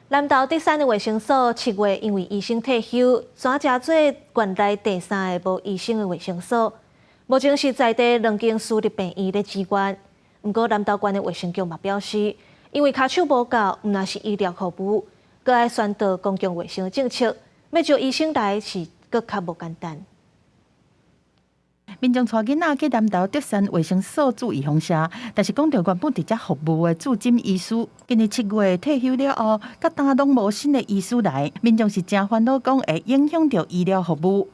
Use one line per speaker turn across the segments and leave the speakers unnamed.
南投第三个卫生所7月因为医生退休，转加做县内第3个无医生的卫生所。目前是在地2间私立病院咧支援。不过南投县的卫生局嘛表示，因为骹手无够，毋但是医疗服务，阁爱宣导公共卫生政策，要招医生来是阁较无简单。
民众带囡仔去南投德山卫生所注意风社，但是讲到原本伫遮服务的驻诊医师，今年7月退休了后，甲担拢无新的医师来，民众是真烦恼，讲会影响到医疗服务。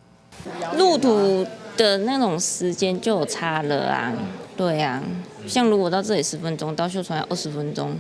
路途的那种时间就有差了啊，对啊。像如果到这里10分钟，到秀传要20分钟。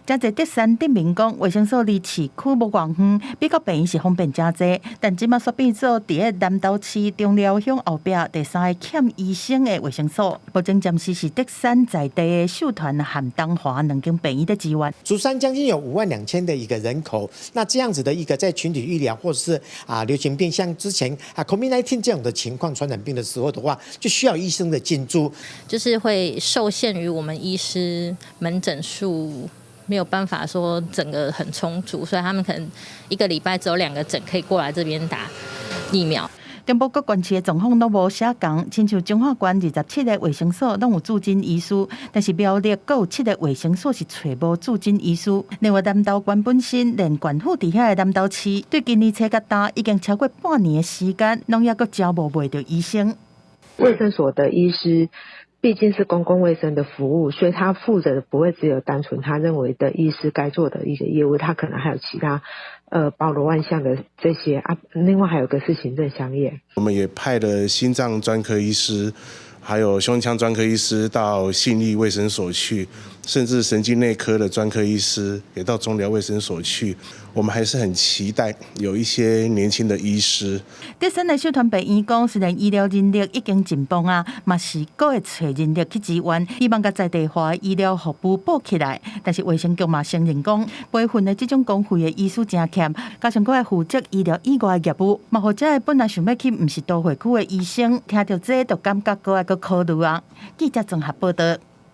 真侪德山镇民讲，卫生所离市区无偌远，比较病院是方便真侪。但即马煞变做伫个南投市中寮乡后壁第3个欠医生的卫生所。目前暂时是德山在地的秀团和东华2间病院的支援。
竹山将近有52000的一个人口，那这样子的一个在群体医疗或者是流行病，像之前COVID-19 这样的情况，传染病的时候的话，就需要医生的进驻，
就是会受限于我们医师门诊数。没有办法说整个很充足，所以他们可能1个礼拜只有2个诊可以过来这边打疫苗。
中部各县市的状况都无相同，亲像彰化县27个卫生所拢有驻诊医师，但是苗栗阁有7个卫生所是找无驻诊医师。另外，南投县本身连县府伫遐的南投市，对今年初甲打已经超过半年的时间，拢也阁招无袂到医生。
卫生所的医师毕竟是公共卫生的服务，所以他负责的不会只有单纯他认为的医师该做的一个业务，他可能还有其他包罗万象的这些啊。另外还有个是行政相业，
我们也派了心脏专科医师，还有胸腔专科医师到信义卫生所去，甚至神经内科的专科医师也到中寮卫生所去。我们还是很期待有一些年轻的医师。
德山的秀团病院讲，虽然医疗人力已经进步啊，嘛是阁会找人力去支援，希望甲在地化的医疗服务补起来。但是卫生局嘛承认讲，部分的这种公费的医师真欠，加上阁会负责医疗以外的业务，嘛或者本来想要去毋是都会区的医生，听到这都感觉阁要考虑啊。记者综合报道。